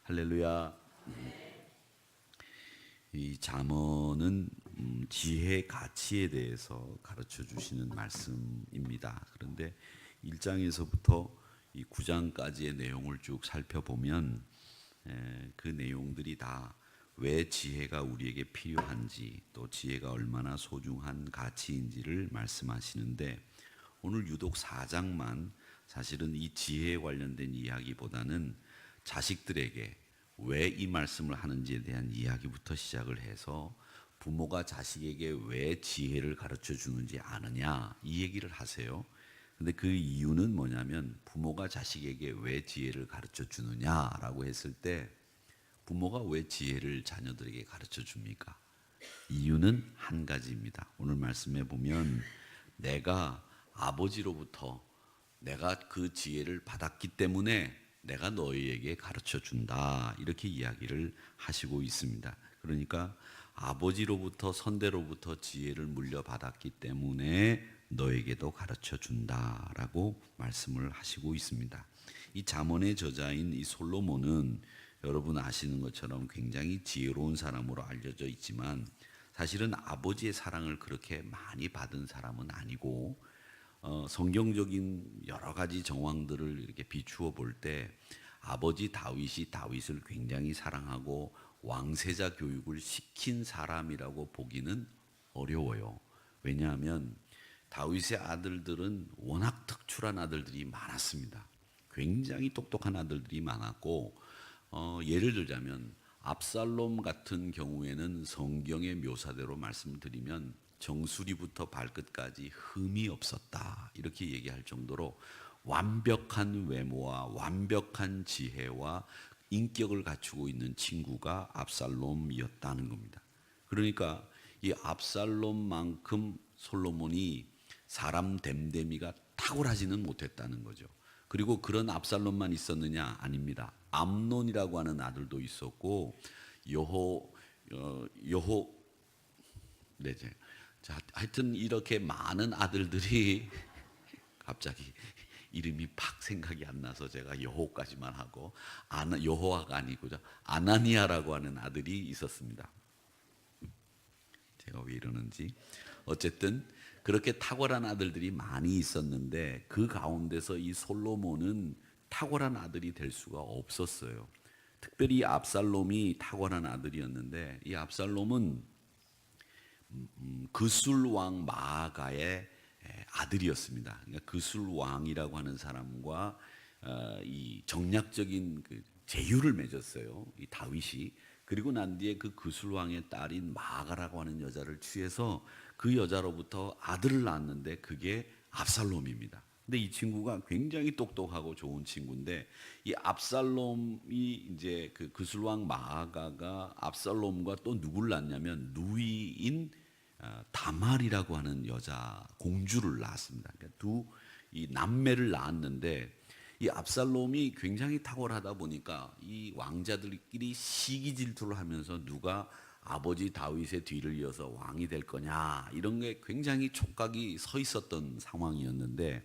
할렐루야. 이 잠언은 지혜의 가치에 대해서 가르쳐 주시는 말씀입니다. 그런데 1장에서부터 이 9장까지의 내용을 쭉 살펴보면 그 내용들이 다 왜 지혜가 우리에게 필요한지, 또 지혜가 얼마나 소중한 가치인지를 말씀하시는데, 오늘 유독 4장만 사실은 이 지혜에 관련된 이야기보다는 자식들에게 왜 이 말씀을 하는지에 대한 이야기부터 시작을 해서 부모가 자식에게 왜 지혜를 가르쳐 주는지 아느냐, 이 얘기를 하세요. 근데 그 이유는 뭐냐면, 부모가 자식에게 왜 지혜를 가르쳐 주느냐라고 했을 때, 부모가 왜 지혜를 자녀들에게 가르쳐 줍니까? 이유는 한 가지입니다. 오늘 말씀에 보면 내가 아버지로부터 내가 그 지혜를 받았기 때문에 내가 너희에게 가르쳐 준다, 이렇게 이야기를 하시고 있습니다. 그러니까 아버지로부터, 선대로부터 지혜를 물려받았기 때문에 너에게도 가르쳐 준다라고 말씀을 하시고 있습니다. 이 잠언의 저자인 이 솔로몬은 여러분 아시는 것처럼 굉장히 지혜로운 사람으로 알려져 있지만, 사실은 아버지의 사랑을 그렇게 많이 받은 사람은 아니고, 성경적인 여러 가지 정황들을 이렇게 비추어 볼 때 아버지 다윗이 다윗을 굉장히 사랑하고 왕세자 교육을 시킨 사람이라고 보기는 어려워요. 왜냐하면 다윗의 아들들은 워낙 특출한 아들들이 많았습니다. 굉장히 똑똑한 아들들이 많았고, 예를 들자면 압살롬 같은 경우에는 성경의 묘사대로 말씀을 드리면 정수리부터 발끝까지 흠이 없었다, 이렇게 얘기할 정도로 완벽한 외모와 완벽한 지혜와 인격을 갖추고 있는 친구가 압살롬이었다는 겁니다. 그러니까 이 압살롬만큼 솔로몬이 사람 됨됨이가 탁월하지는 못했다는 거죠. 그리고 그런 압살롬만 있었느냐? 아닙니다. 암논이라고 하는 아들도 있었고, 자, 하여튼 이렇게 많은 아들들이 갑자기 이름이 팍 생각이 안 나서 제가 여호까지만 하고, 여호와가 아니고요, 아나니아라고 하는 아들이 있었습니다. 제가 왜 이러는지, 어쨌든 그렇게 탁월한 아들들이 많이 있었는데 그 가운데서 이 솔로몬은 탁월한 아들이 될 수가 없었어요. 특별히 압살롬이 탁월한 아들이었는데, 이 압살롬은 그술 왕 마아가의 아들이었습니다. 그러니까 그술 왕이라고 하는 사람과 이 정략적인 그 제휴를 맺었어요, 이 다윗이. 그리고 난 뒤에 그 그술 왕의 딸인 마아가라고 하는 여자를 취해서 그 여자로부터 아들을 낳았는데 그게 압살롬입니다. 근데 이 친구가 굉장히 똑똑하고 좋은 친구인데, 이 압살롬이 이제 그 그술왕 마아가가 압살롬과 또 누굴 낳냐면 누이인 다말이라고 하는 여자 공주를 낳았습니다. 그러니까 이 남매를 낳았는데, 이 압살롬이 굉장히 탁월하다 보니까 이 왕자들끼리 시기 질투를 하면서 누가 아버지 다윗의 뒤를 이어서 왕이 될 거냐, 이런 게 굉장히 촉각이 서 있었던 상황이었는데,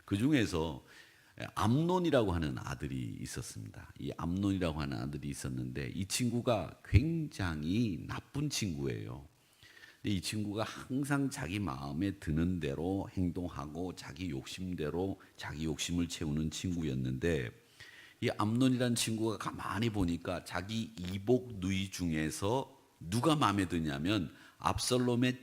그 중에서 암논이라고 하는 아들이 있었습니다. 이 암논이라고 하는 아들이 있었는데 이 친구가 굉장히 나쁜 친구예요. 근데 이 친구가 항상 자기 마음에 드는 대로 행동하고 자기 욕심대로 자기 욕심을 채우는 친구였는데, 이 암논이라는 친구가 가만히 보니까 자기 이복 누이 중에서 누가 마음에 드냐면 압살롬의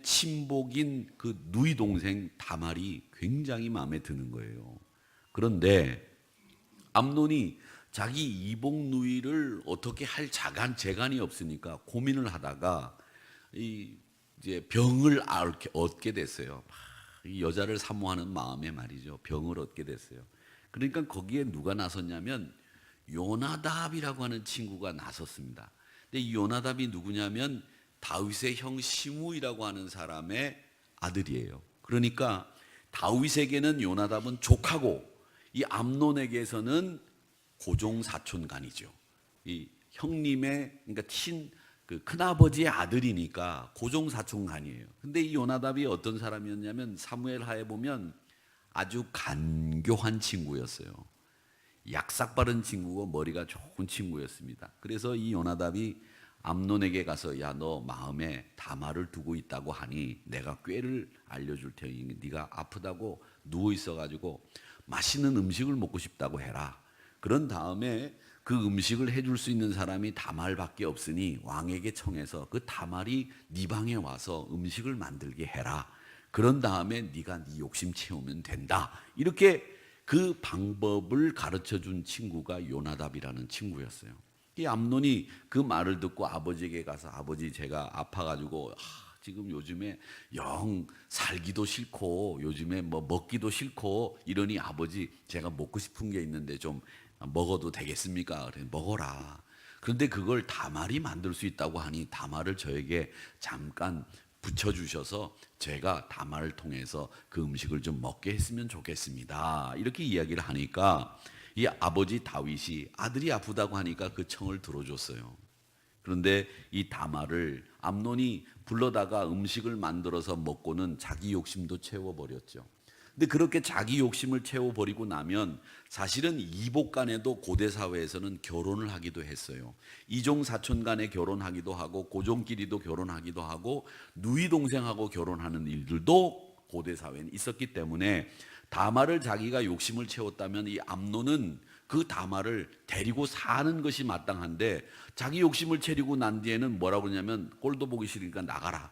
친복인 그 누이 동생 다말이 굉장히 마음에 드는 거예요. 그런데 암논이 자기 이복 누이를 어떻게 할 재간이 없으니까 고민을 하다가 이제 병을 얻게 됐어요. 이 여자를 사모하는 마음에 말이죠, 병을 얻게 됐어요. 그러니까 거기에 누가 나섰냐면 요나답이라고 하는 친구가 나섰습니다. 근데 이 요나답이 누구냐면 다윗의 형 시므이라고 하는 사람의 아들이에요. 그러니까 다윗에게는 요나답은 조카고, 이 암논에게서는 고종 사촌간이죠. 이 형님의, 그러니까 그 큰아버지의 아들이니까 고종 사촌간이에요. 근데 이 요나답이 어떤 사람이었냐면 사무엘 하에 보면 아주 간교한 친구였어요. 약삭 빠른 친구고 머리가 좋은 친구였습니다. 그래서 이 요나답이 암논에게 가서 야, 너 마음에 다말을 두고 있다고 하니 내가 꾀를 알려줄 테니 네가 아프다고 누워 있어가지고 맛있는 음식을 먹고 싶다고 해라. 그런 다음에 그 음식을 해줄 수 있는 사람이 다말밖에 없으니 왕에게 청해서 그 다말이 네 방에 와서 음식을 만들게 해라. 그런 다음에 네가 네 욕심 채우면 된다. 이렇게 그 방법을 가르쳐 준 친구가 요나답이라는 친구였어요. 이 암논이 그 말을 듣고 아버지에게 가서 아버지 제가 아파가지고 지금 요즘에 영 살기도 싫고 요즘에 뭐 먹기도 싫고 이러니 아버지 제가 먹고 싶은 게 있는데 좀 먹어도 되겠습니까? 그래 먹어라. 그런데 그걸 다말이 만들 수 있다고 하니 다말을 저에게 잠깐 붙여주셔서 제가 다말을 통해서 그 음식을 좀 먹게 했으면 좋겠습니다. 이렇게 이야기를 하니까 이 아버지 다윗이 아들이 아프다고 하니까 그 청을 들어줬어요. 그런데 이 다말을 암논이 불러다가 음식을 만들어서 먹고는 자기 욕심도 채워버렸죠. 근데 그렇게 자기 욕심을 채워버리고 나면 사실은 이복 간에도 고대 사회에서는 결혼을 하기도 했어요. 이종 사촌 간에 결혼하기도 하고 고종끼리도 결혼하기도 하고 누이 동생하고 결혼하는 일들도 고대 사회는 있었기 때문에 다말을 자기가 욕심을 채웠다면 이 암논은 그 다말을 데리고 사는 것이 마땅한데 자기 욕심을 채리고 난 뒤에는 뭐라고 그러냐면 꼴도 보기 싫으니까 나가라.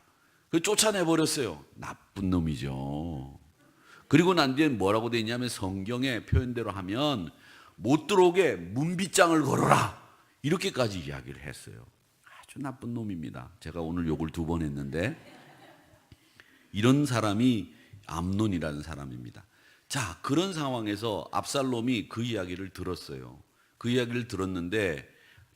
그 쫓아내버렸어요. 나쁜 놈이죠. 그리고 난 뒤엔 뭐라고 되어 있냐면 성경의 표현대로 하면 못 들어오게 문빗장을 걸어라. 이렇게까지 이야기를 했어요. 아주 나쁜 놈입니다. 제가 오늘 욕을 2번 했는데 이런 사람이 암논이라는 사람입니다. 자, 그런 상황에서 압살롬이 그 이야기를 들었어요. 그 이야기를 들었는데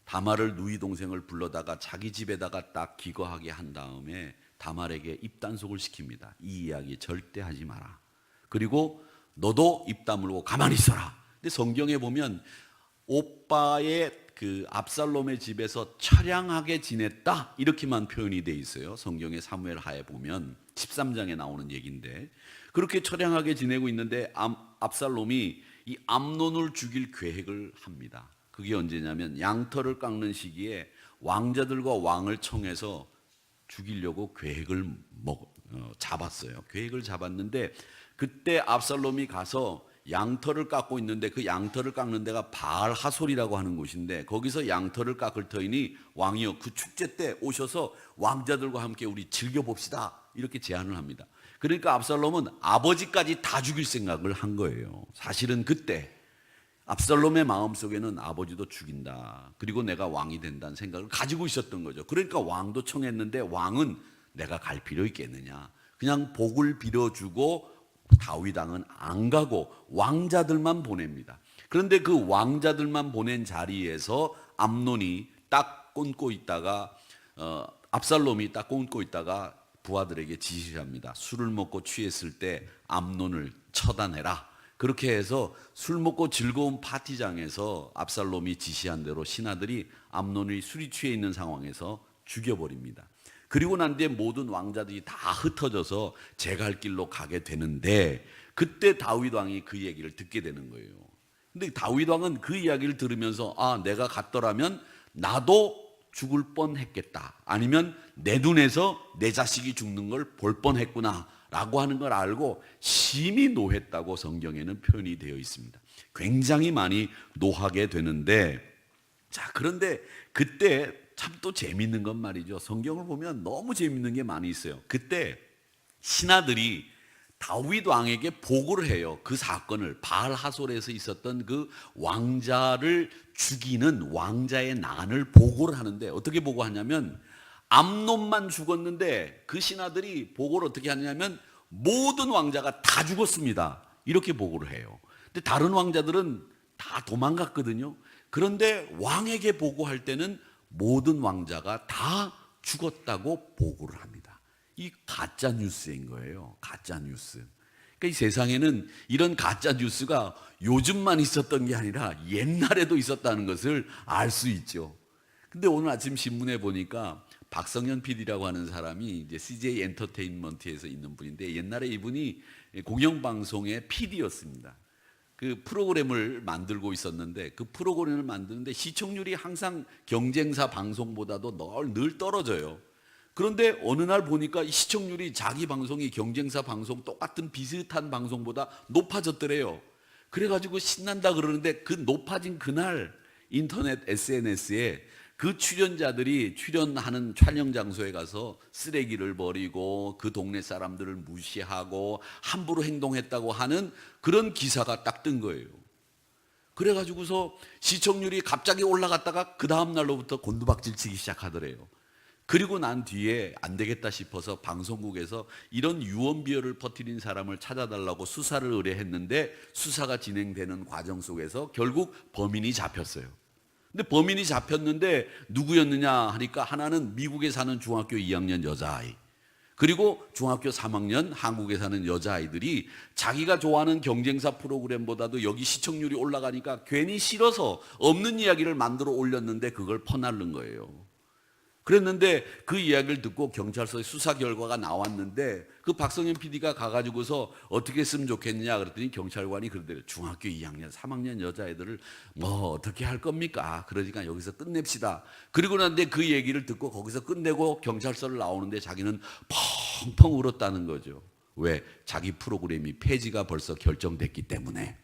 다말을 누이 동생을 불러다가 자기 집에다가 딱 기거하게 한 다음에 다말에게 입단속을 시킵니다. 이 이야기 절대 하지 마라. 그리고 너도 입 다물고 가만히 있어라. 근데 성경에 보면 오빠의 그 압살롬의 집에서 처량하게 지냈다 이렇게만 표현이 돼 있어요. 성경의 사무엘 하에 보면 13장에 나오는 얘기인데 그렇게 처량하게 지내고 있는데 압살롬이 이 암논을 죽일 계획을 합니다. 그게 언제냐면 양털을 깎는 시기에 왕자들과 왕을 청해서 죽이려고 계획을 잡았어요. 계획을 잡았는데 그때 압살롬이 가서 양털을 깎고 있는데 그 양털을 깎는 데가 바알 하솔이라고 하는 곳인데 거기서 양털을 깎을 터이니 왕이여 그 축제 때 오셔서 왕자들과 함께 우리 즐겨봅시다 이렇게 제안을 합니다. 그러니까 압살롬은 아버지까지 다 죽일 생각을 한 거예요. 사실은 그때 압살롬의 마음속에는 아버지도 죽인다. 그리고 내가 왕이 된다는 생각을 가지고 있었던 거죠. 그러니까 왕도 청했는데 왕은 내가 갈 필요 있겠느냐. 그냥 복을 빌어주고 다윗 왕은 안 가고 왕자들만 보냅니다. 그런데 그 왕자들만 보낸 자리에서 암논이 딱 꽂고 있다가 압살롬이 딱 꽂고 있다가 부하들에게 지시를 합니다. 술을 먹고 취했을 때 암논을 처단해라. 그렇게 해서 술 먹고 즐거운 파티장에서 압살롬이 지시한 대로 신하들이 암논이 술이 취해 있는 상황에서 죽여버립니다. 그리고 난 뒤에 모든 왕자들이 다 흩어져서 제 갈 길로 가게 되는데 그때 다윗 왕이 그 얘기를 듣게 되는 거예요. 근데 다윗 왕은 그 이야기를 들으면서 내가 갔더라면 나도 죽을 뻔했겠다. 아니면 내 눈에서 내 자식이 죽는 걸 볼 뻔했구나 라고 하는 걸 알고 심히 노했다고 성경에는 표현이 되어 있습니다. 굉장히 많이 노하게 되는데 자, 그런데 그때 참 또 재밌는 건 말이죠. 성경을 보면 너무 재밌는 게 많이 있어요. 그때 신하들이 다윗 왕에게 보고를 해요. 그 사건을 바알 하솔에서 있었던 그 왕자를 죽이는 왕자의 난을 보고를 하는데 어떻게 보고하냐면 암논만 죽었는데 그 신하들이 보고를 어떻게 하냐면 모든 왕자가 다 죽었습니다. 이렇게 보고를 해요. 근데 다른 왕자들은 다 도망갔거든요. 그런데 왕에게 보고할 때는 모든 왕자가 다 죽었다고 보고를 합니다. 이 가짜 뉴스인 거예요. 가짜 뉴스. 그러니까 이 세상에는 이런 가짜 뉴스가 요즘만 있었던 게 아니라 옛날에도 있었다는 것을 알 수 있죠. 근데 오늘 아침 신문에 보니까 박성현 PD라고 하는 사람이 이제 CJ 엔터테인먼트에서 있는 분인데 옛날에 이분이 공영방송의 PD였습니다. 그 프로그램을 만들고 있었는데 그 프로그램을 만드는데 시청률이 항상 경쟁사 방송보다도 늘 떨어져요. 그런데 어느 날 보니까 이 시청률이 자기 방송이 경쟁사 방송 똑같은 비슷한 방송보다 높아졌더래요. 그래가지고 신난다 그러는데 그 높아진 그날 인터넷 SNS에 그 출연자들이 출연하는 촬영 장소에 가서 쓰레기를 버리고 그 동네 사람들을 무시하고 함부로 행동했다고 하는 그런 기사가 딱 뜬 거예요. 그래가지고서 시청률이 갑자기 올라갔다가 그 다음 날로부터 곤두박질 치기 시작하더래요. 그리고 난 뒤에 안 되겠다 싶어서 방송국에서 이런 유언비어를 퍼뜨린 사람을 찾아달라고 수사를 의뢰했는데 수사가 진행되는 과정 속에서 결국 범인이 잡혔어요. 근데 범인이 잡혔는데 누구였느냐 하니까 하나는 미국에 사는 중학교 2학년 여자아이, 그리고 중학교 3학년 한국에 사는 여자아이들이 자기가 좋아하는 경쟁사 프로그램보다도 여기 시청률이 올라가니까 괜히 싫어서 없는 이야기를 만들어 올렸는데 그걸 퍼날른 거예요. 그랬는데 그 이야기를 듣고 경찰서에 수사 결과가 나왔는데 그 박성현 PD가 가가지고서 어떻게 했으면 좋겠냐 그랬더니 경찰관이 그러더래요. 중학교 2학년, 3학년 여자애들을 뭐 어떻게 할 겁니까? 그러니까 여기서 끝냅시다. 그리고 난데 그 얘기를 듣고 거기서 끝내고 경찰서를 나오는데 자기는 펑펑 울었다는 거죠. 왜? 자기 프로그램이 폐지가 벌써 결정됐기 때문에.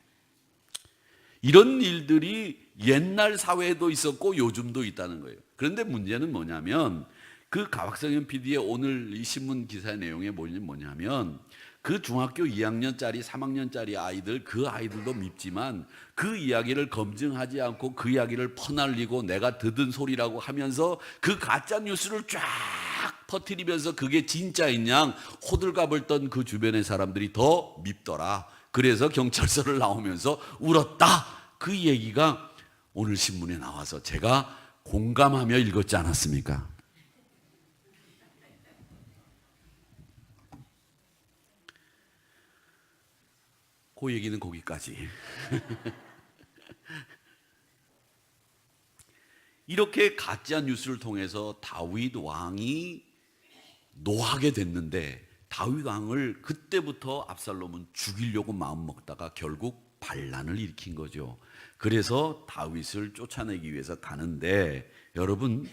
이런 일들이 옛날 사회에도 있었고 요즘도 있다는 거예요. 그런데 문제는 뭐냐면 그 박성현 PD의 오늘 이 신문 기사의 내용에 뭐냐면 그 중학교 2학년짜리 3학년짜리 아이들, 그 아이들도 밉지만 그 이야기를 검증하지 않고 그 이야기를 퍼날리고 내가 듣은 소리라고 하면서 그 가짜 뉴스를 쫙 퍼뜨리면서 그게 진짜인 양 호들갑을 떤 그 주변의 사람들이 더 밉더라. 그래서 경찰서를 나오면서 울었다. 그 얘기가 오늘 신문에 나와서 제가 공감하며 읽었지 않았습니까? 그 얘기는 거기까지. 이렇게 가짜 뉴스를 통해서 다윗 왕이 노하게 됐는데 다윗 왕을 그때부터 압살롬은 죽이려고 마음먹다가 결국 반란을 일으킨 거죠. 그래서 다윗을 쫓아내기 위해서 가는데 여러분,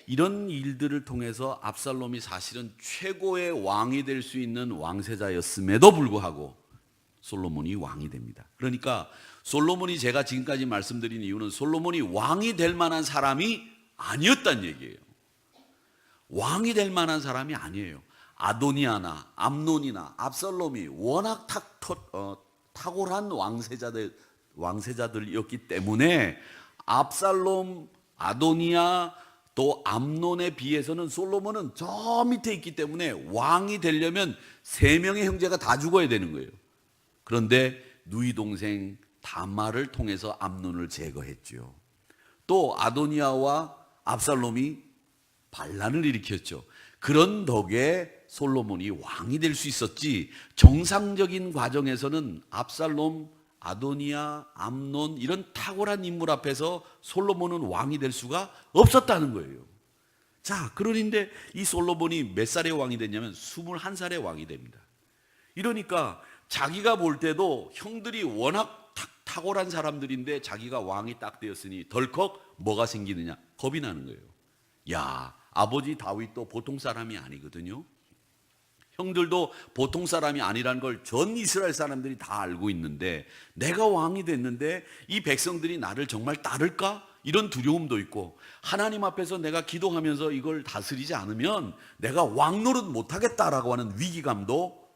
이런 일들을 통해서 압살롬이 사실은 최고의 왕이 될 수 있는 왕세자였음에도 불구하고 솔로몬이 왕이 됩니다. 그러니까 솔로몬이, 제가 지금까지 말씀드린 이유는 솔로몬이 왕이 될 만한 사람이 아니었단 얘기예요. 왕이 될 만한 사람이 아니에요. 아도니아나 암논이나 압살롬이 워낙 탁월한 왕세자들이었기 때문에 압살롬, 아도니아 또 암논에 비해서는 솔로몬은 저 밑에 있기 때문에 왕이 되려면 3명의 형제가 다 죽어야 되는 거예요. 그런데 누이 동생 다말을 통해서 암논을 제거했죠. 또 아도니아와 압살롬이 반란을 일으켰죠. 그런 덕에 솔로몬이 왕이 될 수 있었지, 정상적인 과정에서는 압살롬, 아도니아, 암논 이런 탁월한 인물 앞에서 솔로몬은 왕이 될 수가 없었다는 거예요. 자, 그런데 이 솔로몬이 몇 살에 왕이 됐냐면 21살에 왕이 됩니다. 이러니까 자기가 볼 때도 형들이 워낙 탁월한 사람들인데 자기가 왕이 딱 되었으니 덜컥 뭐가 생기느냐? 겁이 나는 거예요. 야, 아버지 다윗도 보통 사람이 아니거든요. 형들도 보통 사람이 아니라는 걸 전 이스라엘 사람들이 다 알고 있는데 내가 왕이 됐는데 이 백성들이 나를 정말 따를까? 이런 두려움도 있고, 하나님 앞에서 내가 기도하면서 이걸 다스리지 않으면 내가 왕 노릇 못하겠다라고 하는 위기감도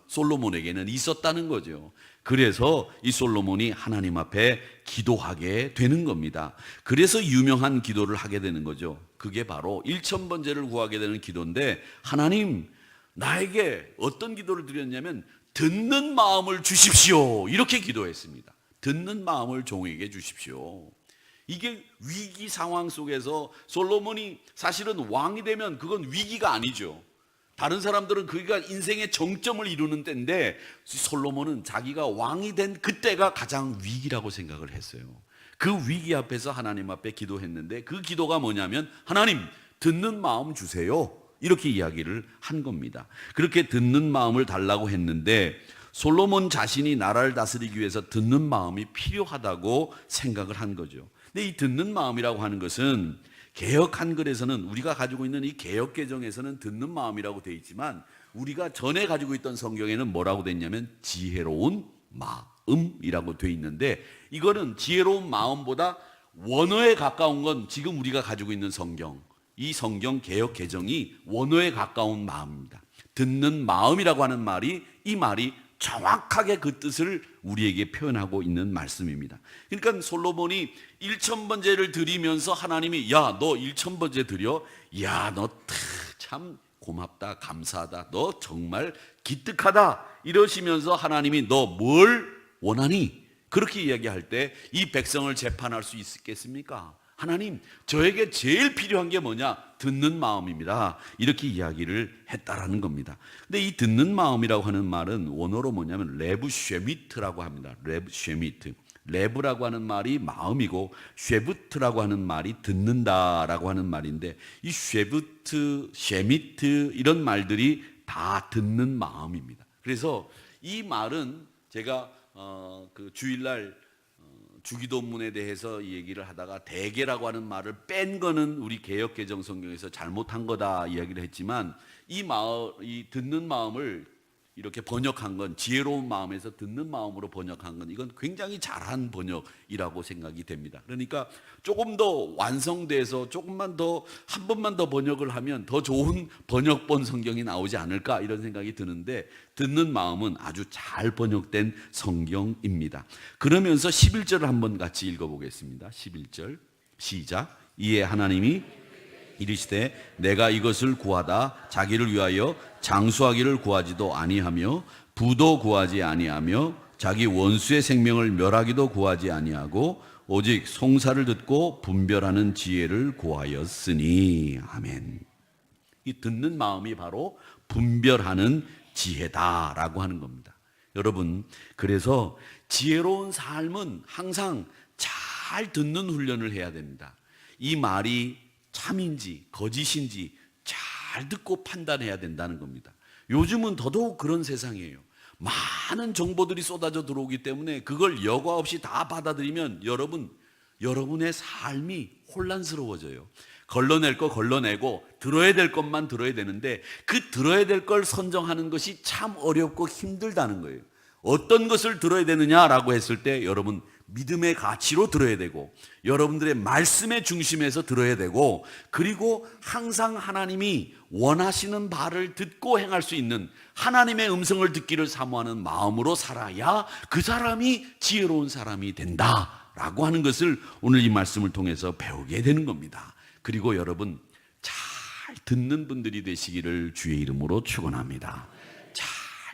솔로몬에게는 있었다는 거죠. 그래서 이 솔로몬이 하나님 앞에 기도하게 되는 겁니다. 그래서 유명한 기도를 하게 되는 거죠. 그게 바로 1000번제를 구하게 되는 기도인데, 하나님 나에게 어떤 기도를 드렸냐면 듣는 마음을 주십시오, 이렇게 기도했습니다. 듣는 마음을 종에게 주십시오. 이게 위기 상황 속에서 솔로몬이 사실은 왕이 되면 그건 위기가 아니죠. 다른 사람들은 그가 인생의 정점을 이루는 때인데 솔로몬은 자기가 왕이 된 그때가 가장 위기라고 생각을 했어요. 그 위기 앞에서 하나님 앞에 기도했는데 그 기도가 뭐냐면 하나님 듣는 마음 주세요, 이렇게 이야기를 한 겁니다. 그렇게 듣는 마음을 달라고 했는데 솔로몬 자신이 나라를 다스리기 위해서 듣는 마음이 필요하다고 생각을 한 거죠. 근데 이 듣는 마음이라고 하는 것은 개역 한글에서는, 우리가 가지고 있는 이 개역 개정에서는 듣는 마음이라고 되어 있지만, 우리가 전에 가지고 있던 성경에는 뭐라고 되어 있냐면 지혜로운 마음이라고 되어 있는데, 이거는 지혜로운 마음보다 원어에 가까운 건 지금 우리가 가지고 있는 성경, 이 성경 개역 개정이 원어에 가까운 마음입니다. 듣는 마음이라고 하는 말이, 이 말이 정확하게 그 뜻을 우리에게 표현하고 있는 말씀입니다. 그러니까 솔로몬이 1000번제를 드리면서 하나님이, 야, 너 1000번제 드려? 야, 너 참 고맙다, 감사하다, 너 정말 기특하다, 이러시면서 하나님이 너 뭘 원하니? 그렇게 이야기할 때 이 백성을 재판할 수 있겠습니까? 하나님, 저에게 제일 필요한 게 뭐냐? 듣는 마음입니다. 이렇게 이야기를 했다라는 겁니다. 근데 이 듣는 마음이라고 하는 말은 원어로 뭐냐면 레브 쉐미트라고 합니다. 레브 쉐미트. 레브라고 하는 말이 마음이고, 쉐부트라고 하는 말이 듣는다라고 하는 말인데, 이 쉐부트, 쉐미트 이런 말들이 다 듣는 마음입니다. 그래서 이 말은 제가 그 주일날 주기도문에 대해서 얘기를 하다가 대개라고 하는 말을 뺀 거는 우리 개역개정 성경에서 잘못한 거다 이야기를 했지만, 이 듣는 마음을 이렇게 번역한 건, 지혜로운 마음에서 듣는 마음으로 번역한 건, 이건 굉장히 잘한 번역이라고 생각이 됩니다. 그러니까 조금 더 완성돼서 조금만 더, 한 번만 더 번역을 하면 더 좋은 번역본 성경이 나오지 않을까, 이런 생각이 드는데, 듣는 마음은 아주 잘 번역된 성경입니다. 그러면서 11절을 한번 같이 읽어보겠습니다. 11절 시작. 이에 하나님이 이르시되 내가 이것을 구하다 자기를 위하여 장수하기를 구하지도 아니하며 부도 구하지 아니하며 자기 원수의 생명을 멸하기도 구하지 아니하고 오직 송사를 듣고 분별하는 지혜를 구하였으니. 아멘. 이 듣는 마음이 바로 분별하는 지혜다라고 하는 겁니다. 여러분, 그래서 지혜로운 삶은 항상 잘 듣는 훈련을 해야 됩니다. 이 말이 참인지 거짓인지 잘 듣고 판단해야 된다는 겁니다. 요즘은 더더욱 그런 세상이에요. 많은 정보들이 쏟아져 들어오기 때문에 그걸 여과 없이 다 받아들이면 여러분의 삶이 혼란스러워져요. 걸러낼 거 걸러내고 들어야 될 것만 들어야 되는데, 그 들어야 될 걸 선정하는 것이 참 어렵고 힘들다는 거예요. 어떤 것을 들어야 되느냐라고 했을 때, 여러분 믿음의 가치로 들어야 되고, 여러분들의 말씀의 중심에서 들어야 되고, 그리고 항상 하나님이 원하시는 바를 듣고 행할 수 있는 하나님의 음성을 듣기를 사모하는 마음으로 살아야 그 사람이 지혜로운 사람이 된다라고 하는 것을 오늘 이 말씀을 통해서 배우게 되는 겁니다. 그리고 여러분, 잘 듣는 분들이 되시기를 주의 이름으로 축원합니다. 잘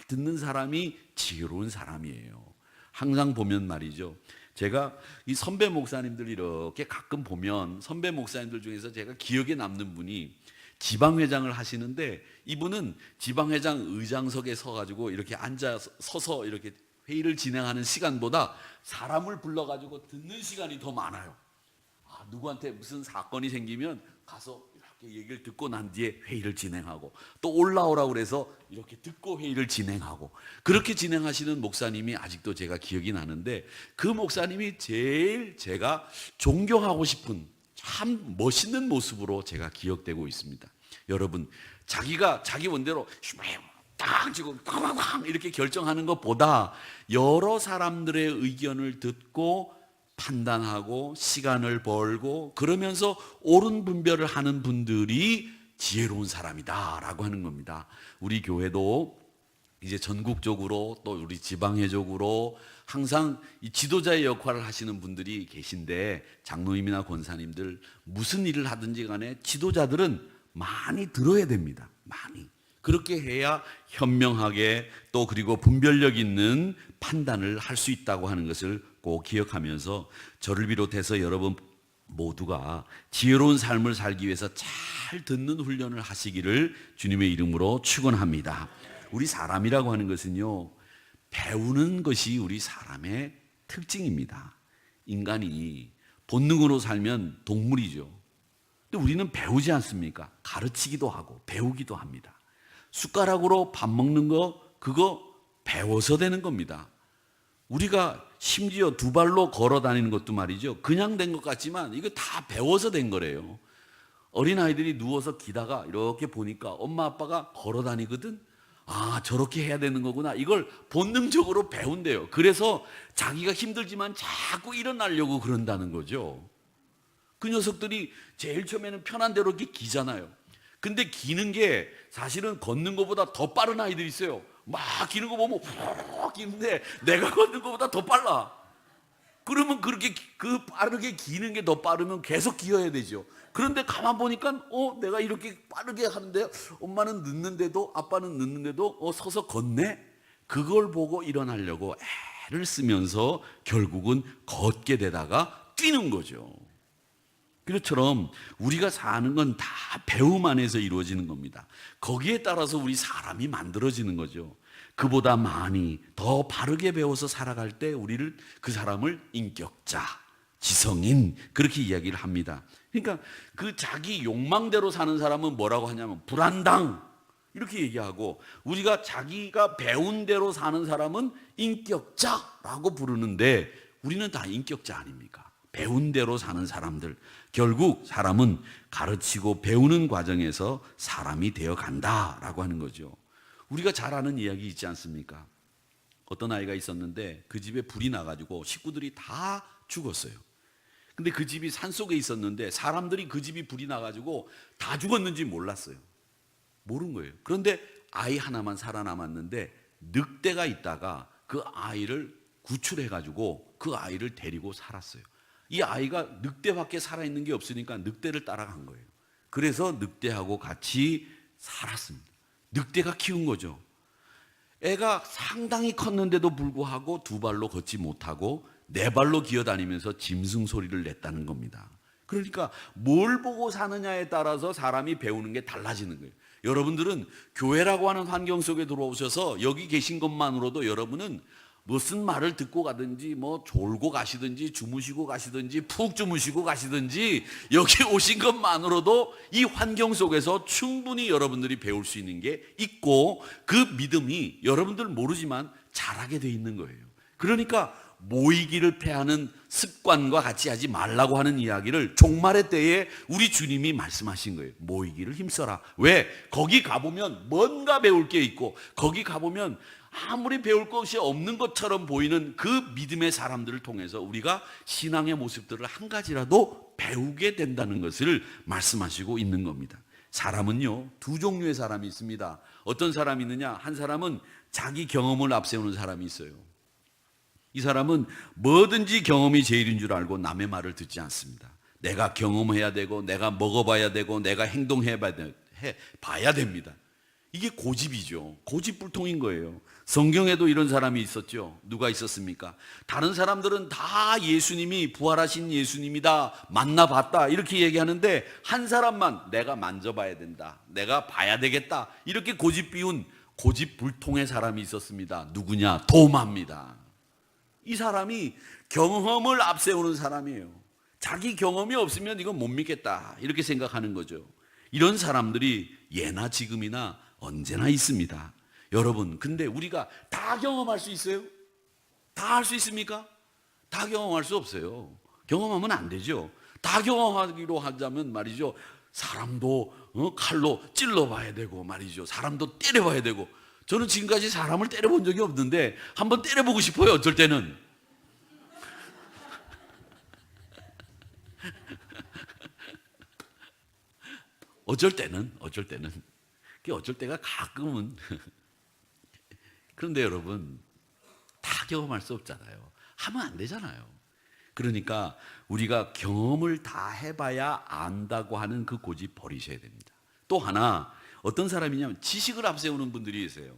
듣는 사람이 지혜로운 사람이에요. 항상 보면 말이죠, 제가 이 선배 목사님들 이렇게 가끔 보면, 선배 목사님들 중에서 제가 기억에 남는 분이 지방회장을 하시는데, 이분은 지방회장 의장석에 서가지고 이렇게 서서 이렇게 회의를 진행하는 시간보다 사람을 불러가지고 듣는 시간이 더 많아요. 누구한테 무슨 사건이 생기면 가서 이렇게 얘기를 듣고 난 뒤에 회의를 진행하고, 또 올라오라고 그래서 이렇게 듣고 회의를 진행하고, 그렇게 진행하시는 목사님이 아직도 제가 기억이 나는데, 그 목사님이 제일 제가 존경하고 싶은 참 멋있는 모습으로 제가 기억되고 있습니다. 여러분, 자기가 자기 원대로 딱 지금 쾅쾅쾅 이렇게 결정하는 것보다 여러 사람들의 의견을 듣고 판단하고 시간을 벌고 그러면서 옳은 분별을 하는 분들이 지혜로운 사람이다라고 하는 겁니다. 우리 교회도 이제 전국적으로 또 우리 지방회적으로 항상 이 지도자의 역할을 하시는 분들이 계신데, 장로님이나 권사님들 무슨 일을 하든지 간에 지도자들은 많이 들어야 됩니다. 많이. 그렇게 해야 현명하게 또 그리고 분별력 있는 판단을 할 수 있다고 하는 것을 꼭 기억하면서, 저를 비롯해서 여러분 모두가 지혜로운 삶을 살기 위해서 잘 듣는 훈련을 하시기를 주님의 이름으로 축원합니다. 우리 사람이라고 하는 것은요, 배우는 것이 우리 사람의 특징입니다. 인간이 본능으로 살면 동물이죠. 근데 우리는 배우지 않습니까? 가르치기도 하고 배우기도 합니다. 숟가락으로 밥 먹는 거, 그거 배워서 되는 겁니다. 우리가 심지어 두 발로 걸어 다니는 것도 말이죠. 그냥 된 것 같지만 이거 다 배워서 된 거래요. 어린아이들이 누워서 기다가 이렇게 보니까 엄마 아빠가 걸어 다니거든. 아, 저렇게 해야 되는 거구나. 이걸 본능적으로 배운대요. 그래서 자기가 힘들지만 자꾸 일어나려고 그런다는 거죠. 그 녀석들이 제일 처음에는 편한 대로 이렇게 기잖아요. 근데 기는 게 사실은 걷는 것보다 더 빠른 아이들이 있어요. 막 기는 거 보면 훅 기는데 내가 걷는 것보다 더 빨라. 그러면 그렇게 그 빠르게 기는 게 더 빠르면 계속 기어야 되죠. 그런데 가만 보니까 내가 이렇게 빠르게 하는데 엄마는 늦는데도 아빠는 늦는데도 서서 걷네. 그걸 보고 일어나려고 애를 쓰면서 결국은 걷게 되다가 뛰는 거죠. 그것처럼 우리가 사는 건 다 배움 안에서 이루어지는 겁니다. 거기에 따라서 우리 사람이 만들어지는 거죠. 그보다 많이 더 바르게 배워서 살아갈 때 우리를 그 사람을 인격자, 지성인 그렇게 이야기를 합니다. 그러니까 그 자기 욕망대로 사는 사람은 뭐라고 하냐면 불안당 이렇게 얘기하고, 우리가 자기가 배운 대로 사는 사람은 인격자라고 부르는데 우리는 다 인격자 아닙니까? 배운 대로 사는 사람들. 결국 사람은 가르치고 배우는 과정에서 사람이 되어 간다라고 하는 거죠. 우리가 잘 아는 이야기 있지 않습니까? 어떤 아이가 있었는데 그 집에 불이 나가지고 식구들이 다 죽었어요. 근데 그 집이 산속에 있었는데 사람들이 그 집이 불이 나가지고 다 죽었는지 몰랐어요. 모른 거예요. 그런데 아이 하나만 살아남았는데 늑대가 있다가 그 아이를 구출해가지고 그 아이를 데리고 살았어요. 이 아이가 늑대밖에 살아있는 게 없으니까 늑대를 따라간 거예요. 그래서 늑대하고 같이 살았습니다. 늑대가 키운 거죠. 애가 상당히 컸는데도 불구하고 두 발로 걷지 못하고 네 발로 기어다니면서 짐승 소리를 냈다는 겁니다. 그러니까 뭘 보고 사느냐에 따라서 사람이 배우는 게 달라지는 거예요. 여러분들은 교회라고 하는 환경 속에 들어오셔서 여기 계신 것만으로도 여러분은 무슨 말을 듣고 가든지 뭐 졸고 가시든지 주무시고 가시든지 푹 주무시고 가시든지 여기 오신 것만으로도 이 환경 속에서 충분히 여러분들이 배울 수 있는 게 있고, 그 믿음이 여러분들 모르지만 잘하게 돼 있는 거예요. 그러니까 모이기를 패하는 습관과 같이 하지 말라고 하는 이야기를 종말의 때에 우리 주님이 말씀하신 거예요. 모이기를 힘써라. 왜? 거기 가보면 뭔가 배울 게 있고, 거기 가보면 아무리 배울 것이 없는 것처럼 보이는 그 믿음의 사람들을 통해서 우리가 신앙의 모습들을 한 가지라도 배우게 된다는 것을 말씀하시고 있는 겁니다. 사람은요, 두 종류의 사람이 있습니다. 어떤 사람이 있느냐? 한 사람은 자기 경험을 앞세우는 사람이 있어요. 이 사람은 뭐든지 경험이 제일인 줄 알고 남의 말을 듣지 않습니다. 내가 경험해야 되고 내가 먹어봐야 되고 내가 행동해봐야 됩니다. 이게 고집이죠. 고집불통인 거예요. 성경에도 이런 사람이 있었죠. 누가 있었습니까? 다른 사람들은 다 예수님이 부활하신 예수님이다, 만나봤다 이렇게 얘기하는데 한 사람만 내가 만져봐야 된다, 내가 봐야 되겠다 이렇게 고집 피운 고집불통의 사람이 있었습니다. 누구냐? 도마입니다. 이 사람이 경험을 앞세우는 사람이에요. 자기 경험이 없으면 이건 못 믿겠다 이렇게 생각하는 거죠. 이런 사람들이 예나 지금이나 언제나 있습니다. 여러분, 근데 우리가 다 경험할 수 있어요? 다 할 수 있습니까? 다 경험할 수 없어요. 경험하면 안 되죠. 다 경험하기로 하자면 말이죠, 사람도 칼로 찔러봐야 되고 말이죠, 사람도 때려봐야 되고. 저는 지금까지 사람을 때려본 적이 없는데 한번 때려보고 싶어요. 어쩔 때는. 어쩔 때는 어쩔 때가 가끔은. 그런데 여러분, 다 경험할 수 없잖아요. 하면 안 되잖아요. 그러니까 우리가 경험을 다 해봐야 안다고 하는 그 고집 버리셔야 됩니다. 또 하나, 어떤 사람이냐면 지식을 앞세우는 분들이 있어요.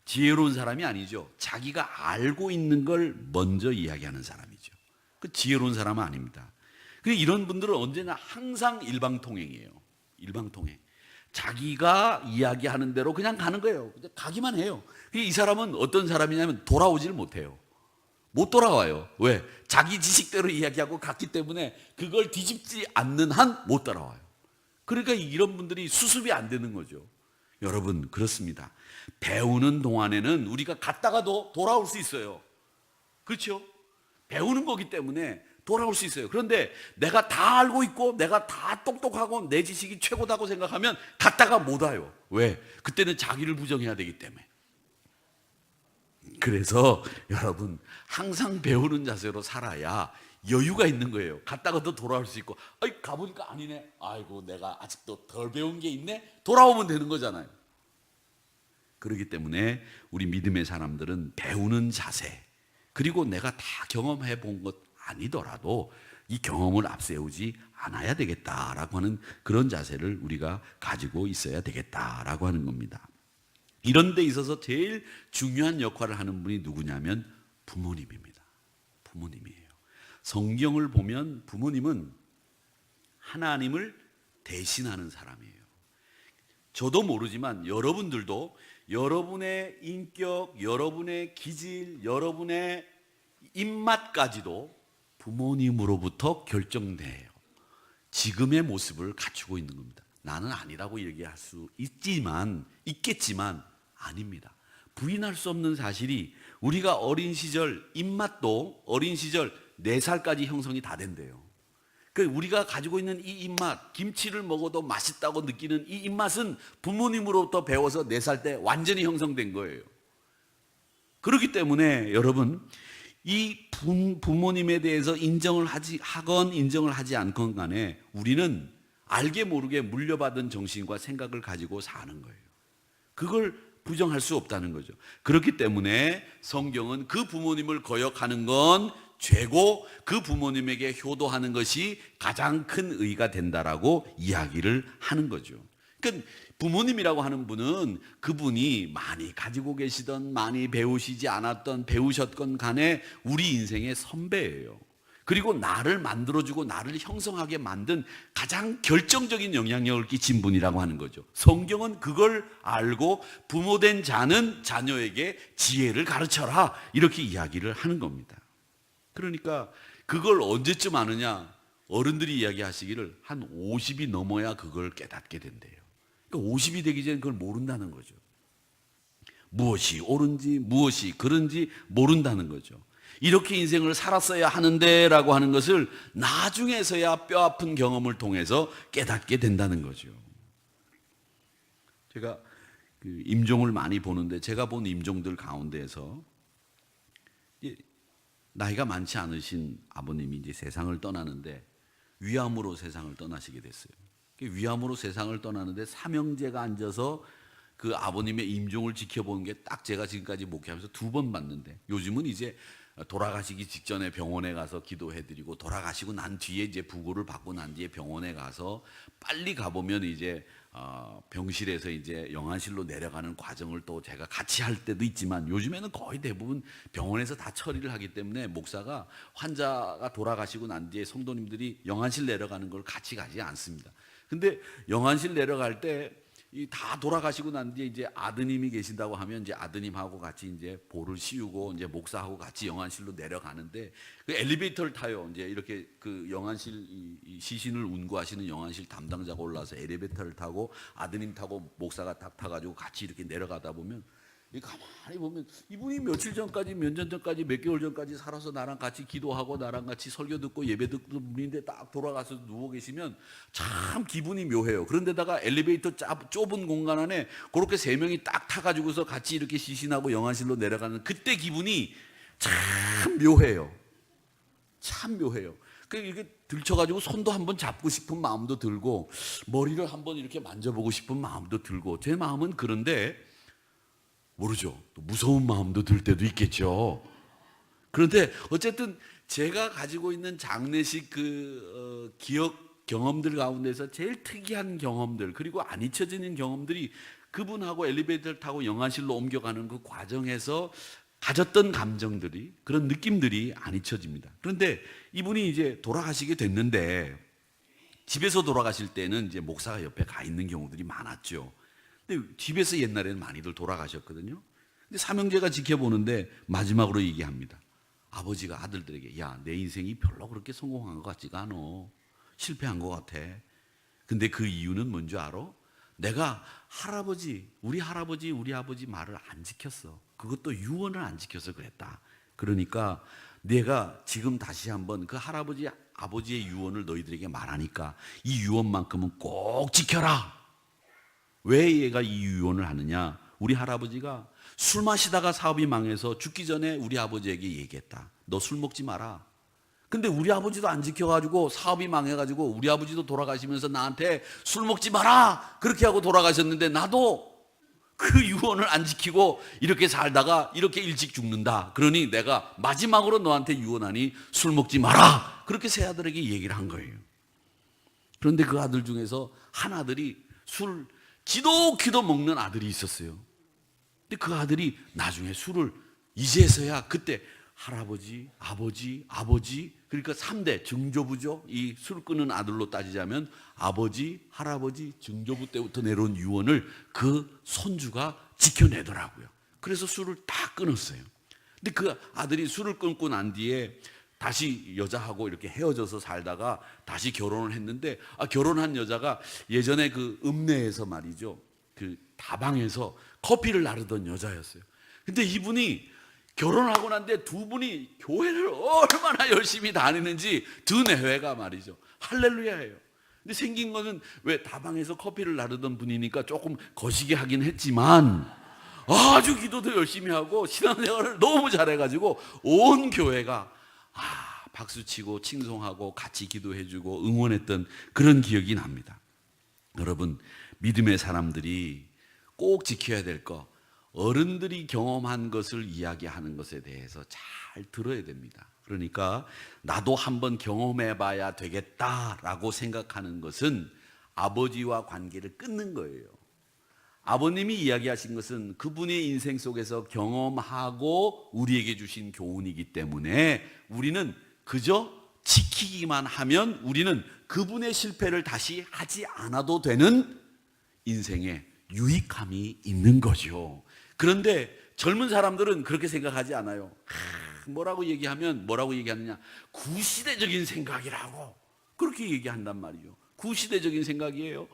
지혜로운 사람이 아니죠. 자기가 알고 있는 걸 먼저 이야기하는 사람이죠. 그 지혜로운 사람은 아닙니다. 이런 분들은 언제나 항상 일방통행이에요. 일방통행. 자기가 이야기하는 대로 그냥 가는 거예요. 가기만 해요. 이 사람은 어떤 사람이냐면 돌아오질 못해요. 못 돌아와요. 왜? 자기 지식대로 이야기하고 갔기 때문에 그걸 뒤집지 않는 한 못 돌아와요. 그러니까 이런 분들이 수습이 안 되는 거죠. 여러분, 그렇습니다. 배우는 동안에는 우리가 갔다가도 돌아올 수 있어요. 그렇죠? 배우는 거기 때문에 돌아올 수 있어요. 그런데 내가 다 알고 있고 내가 다 똑똑하고 내 지식이 최고다고 생각하면 갔다가 못 와요. 왜? 그때는 자기를 부정해야 되기 때문에. 그래서 여러분, 항상 배우는 자세로 살아야 여유가 있는 거예요. 갔다가도 돌아올 수 있고, 아이, 가보니까 아니네. 아이고, 내가 아직도 덜 배운 게 있네. 돌아오면 되는 거잖아요. 그렇기 때문에 우리 믿음의 사람들은 배우는 자세, 그리고 내가 다 경험해 본 것 아니더라도 이 경험을 앞세우지 않아야 되겠다라고 하는 그런 자세를 우리가 가지고 있어야 되겠다라고 하는 겁니다. 이런 데 있어서 제일 중요한 역할을 하는 분이 누구냐면 부모님입니다. 부모님이에요. 성경을 보면 부모님은 하나님을 대신하는 사람이에요. 저도 모르지만 여러분들도 여러분의 인격, 여러분의 기질, 여러분의 입맛까지도 부모님으로부터 결정돼요. 지금의 모습을 갖추고 있는 겁니다. 나는 아니라고 얘기할 수 있겠지만 아닙니다. 부인할 수 없는 사실이 우리가 어린 시절 입맛도 어린 시절 4살까지 형성이 다 된대요. 우리가 가지고 있는 이 입맛, 김치를 먹어도 맛있다고 느끼는 이 입맛은 부모님으로부터 배워서 4살 때 완전히 형성된 거예요. 그렇기 때문에 여러분, 이 부모님에 대해서 인정을 하지 않건 간에 우리는 알게 모르게 물려받은 정신과 생각을 가지고 사는 거예요. 그걸 부정할 수 없다는 거죠. 그렇기 때문에 성경은 그 부모님을 거역하는 건 죄고 그 부모님에게 효도하는 것이 가장 큰 의가 된다라고 이야기를 하는 거죠. 그러니까 부모님이라고 하는 분은 그분이 많이 가지고 계시던 많이 배우셨건 간에 우리 인생의 선배예요. 그리고 나를 만들어주고 나를 형성하게 만든 가장 결정적인 영향력을 끼친 분이라고 하는 거죠. 성경은 그걸 알고 부모된 자는 자녀에게 지혜를 가르쳐라, 이렇게 이야기를 하는 겁니다. 그러니까 그걸 언제쯤 아느냐? 어른들이 이야기하시기를 한 50이 넘어야 그걸 깨닫게 된대요. 그러니까 50이 되기 전에 그걸 모른다는 거죠. 무엇이 옳은지 무엇이 그른지 모른다는 거죠. 이렇게 인생을 살았어야 하는데 라고 하는 것을 나중에서야 뼈아픈 경험을 통해서 깨닫게 된다는 거죠. 제가 임종을 많이 보는데 제가 본 임종들 가운데에서 나이가 많지 않으신 아버님이 이제 세상을 떠나는데 위암으로 세상을 떠나시게 됐어요. 위암으로 세상을 떠나는데 삼형제가 앉아서 그 아버님의 임종을 지켜본 게 딱 제가 지금까지 목회하면서 2번 봤는데, 요즘은 이제 돌아가시기 직전에 병원에 가서 기도해드리고 돌아가시고 난 뒤에 이제 부고를 받고 난 뒤에 병원에 가서 빨리 가보면 이제 병실에서 이제 영안실로 내려가는 과정을 또 제가 같이 할 때도 있지만, 요즘에는 거의 대부분 병원에서 다 처리를 하기 때문에 목사가 환자가 돌아가시고 난 뒤에 성도님들이 영안실 내려가는 걸 같이 가지 않습니다. 근데 영안실 내려갈 때 다 돌아가시고 난 뒤에 이제 아드님이 계신다고 하면 이제 아드님하고 같이 이제 볼을 씌우고 이제 목사하고 같이 영안실로 내려가는데, 그 엘리베이터를 타요. 이제 이렇게 그 영안실 이 시신을 운구하시는 영안실 담당자가 올라서 엘리베이터를 타고 아드님 타고 목사가 딱 타가지고 같이 이렇게 내려가다 보면, 가만히 보면 이분이 며칠 전까지 몇 년 전까지 몇 개월 전까지 살아서 나랑 같이 기도하고 나랑 같이 설교 듣고 예배 듣던 분인데 딱 돌아가서 누워 계시면 참 기분이 묘해요. 그런데다가 엘리베이터 좁은 공간 안에 그렇게 3명이 딱 타가지고서 같이 이렇게 시신하고 영안실로 내려가는 그때 기분이 참 묘해요. 참 묘해요. 이렇게 들쳐가지고 손도 한번 잡고 싶은 마음도 들고 머리를 한번 이렇게 만져보고 싶은 마음도 들고, 제 마음은 그런데 모르죠. 또 무서운 마음도 들 때도 있겠죠. 그런데 어쨌든 제가 가지고 있는 장례식 기억 경험들 가운데서 제일 특이한 경험들, 그리고 안 잊혀지는 경험들이 그분하고 엘리베이터를 타고 영안실로 옮겨가는 그 과정에서 가졌던 감정들이, 그런 느낌들이 안 잊혀집니다. 그런데 이분이 이제 돌아가시게 됐는데, 집에서 돌아가실 때는 이제 목사가 옆에 가 있는 경우들이 많았죠. 근데 집에서 옛날에는 많이들 돌아가셨거든요. 근데 삼형제가 지켜보는데 마지막으로 얘기합니다. 아버지가 아들들에게, 야, 내 인생이 별로 그렇게 성공한 것 같지가 않아. 실패한 것 같아. 근데 그 이유는 뭔지 알아? 내가 우리 할아버지, 우리 아버지 말을 안 지켰어. 그것도 유언을 안 지켜서 그랬다. 그러니까 내가 지금 다시 한번 그 할아버지, 아버지의 유언을 너희들에게 말하니까 이 유언만큼은 꼭 지켜라. 왜 얘가 이 유언을 하느냐? 우리 할아버지가 술 마시다가 사업이 망해서 죽기 전에 우리 아버지에게 얘기했다. 너 술 먹지 마라. 근데 우리 아버지도 안 지켜가지고 사업이 망해가지고 우리 아버지도 돌아가시면서 나한테 술 먹지 마라 그렇게 하고 돌아가셨는데 나도 그 유언을 안 지키고 이렇게 살다가 이렇게 일찍 죽는다. 그러니 내가 마지막으로 너한테 유언하니 술 먹지 마라. 그렇게 세 아들에게 얘기를 한 거예요. 그런데 그 아들 중에서 한 아들이 술 지독히도 먹는 아들이 있었어요. 근데 그 아들이 나중에 술을 이제서야 그때 할아버지, 아버지 그러니까 3대 증조부죠. 이 술 끊은 아들로 따지자면 아버지, 할아버지, 증조부 때부터 내려온 유언을 그 손주가 지켜내더라고요. 그래서 술을 다 끊었어요. 근데 그 아들이 술을 끊고 난 뒤에 다시 여자하고 이렇게 헤어져서 살다가 다시 결혼을 했는데 결혼한 여자가 예전에 그 읍내에서 말이죠. 그 다방에서 커피를 나르던 여자였어요. 근데 이분이 결혼하고 난 뒤에 두 분이 교회를 얼마나 열심히 다니는지 드내외가 말이죠. 할렐루야예요. 근데 생긴 거는 왜 다방에서 커피를 나르던 분이니까 조금 거시기 하긴 했지만 아주 기도도 열심히 하고 신앙생활을 너무 잘해가지고 온 교회가 박수치고 칭송하고 같이 기도해주고 응원했던 그런 기억이 납니다. 여러분, 믿음의 사람들이 꼭 지켜야 될 거, 어른들이 경험한 것을 이야기하는 것에 대해서 잘 들어야 됩니다. 그러니까 나도 한번 경험해 봐야 되겠다라고 생각하는 것은 아버지와 관계를 끊는 거예요. 아버님이 이야기하신 것은 그분의 인생 속에서 경험하고 우리에게 주신 교훈이기 때문에 우리는 그저 지키기만 하면 우리는 그분의 실패를 다시 하지 않아도 되는 인생에 유익함이 있는 거죠. 그런데 젊은 사람들은 그렇게 생각하지 않아요. 뭐라고 얘기하느냐? 구시대적인 생각이라고 그렇게 얘기한단 말이죠. 구시대적인 생각이에요.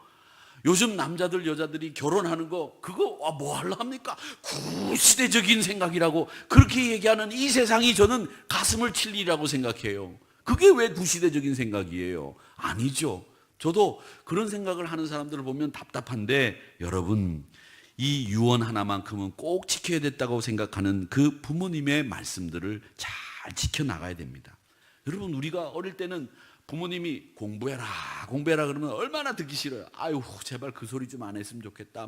요즘 남자들 여자들이 결혼하는 거 그거 뭐 하려 합니까? 구시대적인 생각이라고 그렇게 얘기하는 이 세상이 저는 가슴을 칠 일이라고 생각해요. 그게 왜 구시대적인 생각이에요? 아니죠. 저도 그런 생각을 하는 사람들을 보면 답답한데 여러분, 이 유언 하나만큼은 꼭 지켜야 됐다고 생각하는 그 부모님의 말씀들을 잘 지켜나가야 됩니다. 여러분, 우리가 어릴 때는 부모님이 공부해라 그러면 얼마나 듣기 싫어요. 아유, 제발 그 소리 좀 안 했으면 좋겠다.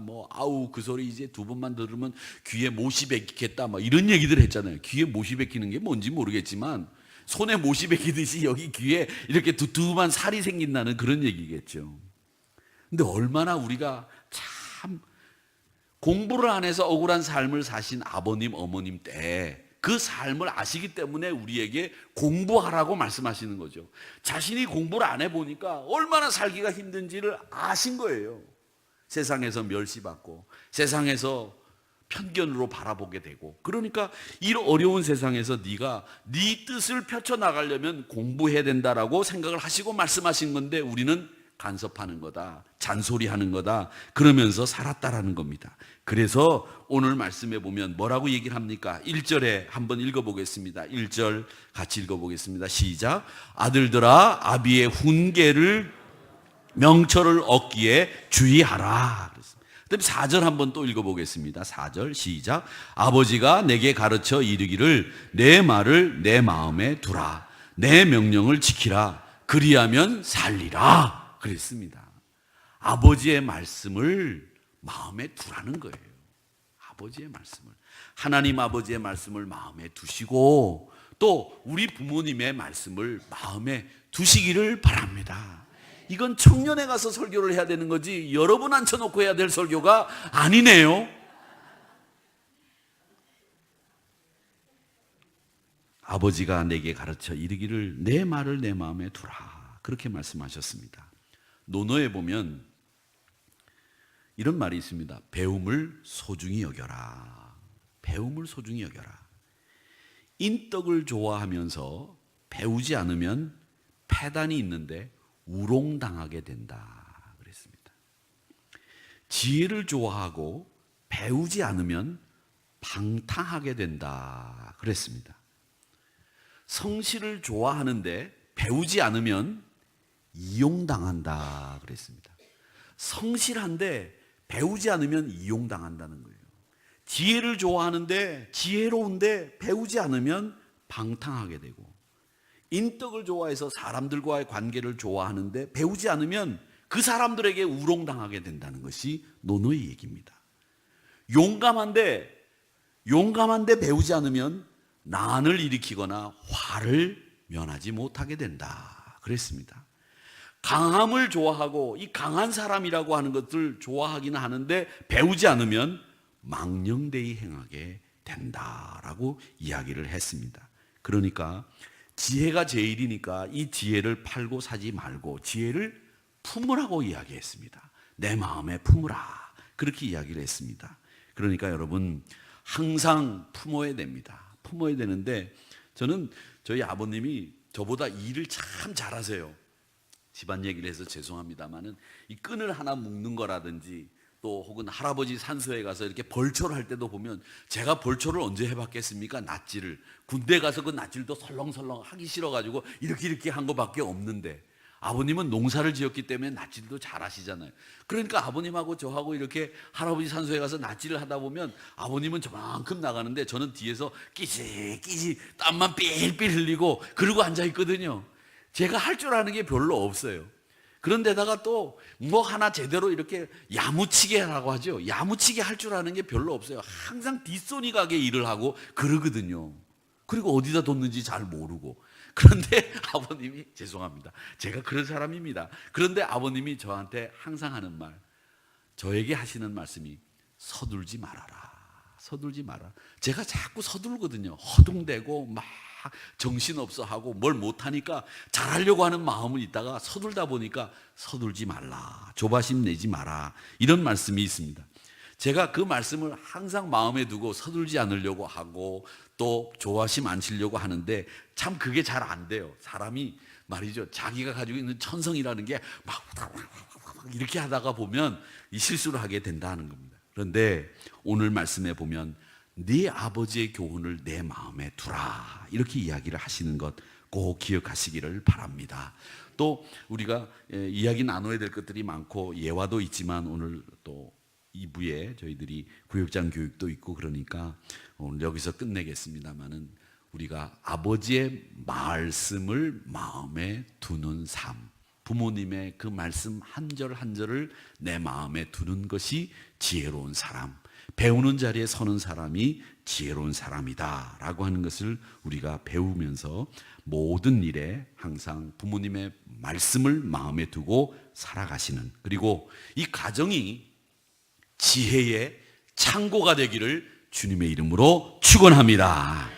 그 소리 이제 두 번만 들으면 귀에 못이 베기겠다. 이런 얘기들 했잖아요. 귀에 못이 베기는 게 뭔지 모르겠지만 손에 못이 베기듯이 여기 귀에 이렇게 두툼한 살이 생긴다는 그런 얘기겠죠. 근데 얼마나 우리가 참 공부를 안 해서 억울한 삶을 사신 아버님, 어머님 때 그 삶을 아시기 때문에 우리에게 공부하라고 말씀하시는 거죠. 자신이 공부를 안 해보니까 얼마나 살기가 힘든지를 아신 거예요. 세상에서 멸시받고 세상에서 편견으로 바라보게 되고, 그러니까 이 어려운 세상에서 네가 네 뜻을 펼쳐나가려면 공부해야 된다라고 생각을 하시고 말씀하신 건데 우리는 간섭하는 거다, 잔소리하는 거다 그러면서 살았다라는 겁니다. 그래서 오늘 말씀에 보면 뭐라고 얘기를 합니까? 1절에 한번 읽어보겠습니다. 1절 같이 읽어보겠습니다. 시작. 아들들아, 아비의 훈계를 명철을 얻기에 주의하라. 그다음에 4절 한번 또 읽어보겠습니다. 4절 시작. 아버지가 내게 가르쳐 이르기를 내 말을 내 마음에 두라. 내 명령을 지키라. 그리하면 살리라. 그랬습니다. 아버지의 말씀을 마음에 두라는 거예요. 아버지의 말씀을, 하나님 아버지의 말씀을 마음에 두시고 또 우리 부모님의 말씀을 마음에 두시기를 바랍니다. 이건 청년에 가서 설교를 해야 되는 거지 여러분 앉혀놓고 해야 될 설교가 아니네요. 아버지가 내게 가르쳐 이르기를 내 말을 내 마음에 두라. 그렇게 말씀하셨습니다. 논어에 보면 이런 말이 있습니다. 배움을 소중히 여겨라. 배움을 소중히 여겨라. 인덕을 좋아하면서 배우지 않으면 패단이 있는데 우롱당하게 된다 그랬습니다. 지혜를 좋아하고 배우지 않으면 방탕하게 된다 그랬습니다. 성실을 좋아하는데 배우지 않으면 이용당한다 그랬습니다. 성실한데 배우지 않으면 이용당한다는 거예요. 지혜를 좋아하는데 지혜로운데 배우지 않으면 방탕하게 되고, 인덕을 좋아해서 사람들과의 관계를 좋아하는데 배우지 않으면 그 사람들에게 우롱당하게 된다는 것이 노노의 얘기입니다. 용감한데 배우지 않으면 난을 일으키거나 화를 면하지 못하게 된다 그랬습니다. 강함을 좋아하고 이 강한 사람이라고 하는 것들 좋아하기는 하는데 배우지 않으면 망령되이 행하게 된다라고 이야기를 했습니다. 그러니까 지혜가 제일이니까 이 지혜를 팔고 사지 말고 지혜를 품으라고 이야기했습니다. 내 마음에 품으라 그렇게 이야기를 했습니다. 그러니까 여러분 항상 품어야 됩니다. 품어야 되는데, 저는 저희 아버님이 저보다 일을 참 잘하세요. 집안 얘기를 해서 죄송합니다만은 이 끈을 하나 묶는 거라든지 또 혹은 할아버지 산소에 가서 이렇게 벌초를 할 때도 보면, 제가 벌초를 언제 해봤겠습니까? 낫지를. 군대 가서 그 낫질도 설렁설렁 하기 싫어가지고 이렇게 한 거밖에 없는데, 아버님은 농사를 지었기 때문에 낫질도 잘 하시잖아요. 그러니까 아버님하고 저하고 이렇게 할아버지 산소에 가서 낫질을 하다 보면 아버님은 저만큼 나가는데 저는 뒤에서 끼지 땀만 삘삘 흘리고 그러고 앉아있거든요. 제가 할 줄 아는 게 별로 없어요. 그런데다가 또 뭐 하나 제대로 이렇게 야무치게 하라고 하죠. 야무치게 할 줄 아는 게 별로 없어요. 항상 뒷손이 가게 일을 하고 그러거든요. 그리고 어디다 뒀는지 잘 모르고. 그런데 아버님이, 죄송합니다, 제가 그런 사람입니다. 그런데 아버님이 저한테 항상 하는 말, 저에게 하시는 말씀이 서둘지 말아라. 서둘지 마라. 제가 자꾸 서둘거든요. 허둥대고 막 정신없어 하고 뭘 못하니까 잘하려고 하는 마음은 있다가 서둘다 보니까 서둘지 말라, 조바심 내지 마라, 이런 말씀이 있습니다. 제가 그 말씀을 항상 마음에 두고 서둘지 않으려고 하고 또 조바심 안 치려고 하는데 참 그게 잘 안 돼요. 사람이 말이죠, 자기가 가지고 있는 천성이라는 게 막 이렇게 하다가 보면 이 실수를 하게 된다는 겁니다. 그런데 오늘 말씀에 보면 네 아버지의 교훈을 내 마음에 두라 이렇게 이야기를 하시는 것 꼭 기억하시기를 바랍니다. 또 우리가 이야기 나눠야 될 것들이 많고 예화도 있지만 오늘 또 2부에 저희들이 구역장 교육도 있고 그러니까 오늘 여기서 끝내겠습니다만은, 우리가 아버지의 말씀을 마음에 두는 삶, 부모님의 그 말씀 한 절 한 절을 내 마음에 두는 것이 지혜로운 사람, 배우는 자리에 서는 사람이 지혜로운 사람이다 라고 하는 것을 우리가 배우면서 모든 일에 항상 부모님의 말씀을 마음에 두고 살아가시는, 그리고 이 가정이 지혜의 창고가 되기를 주님의 이름으로 축원합니다.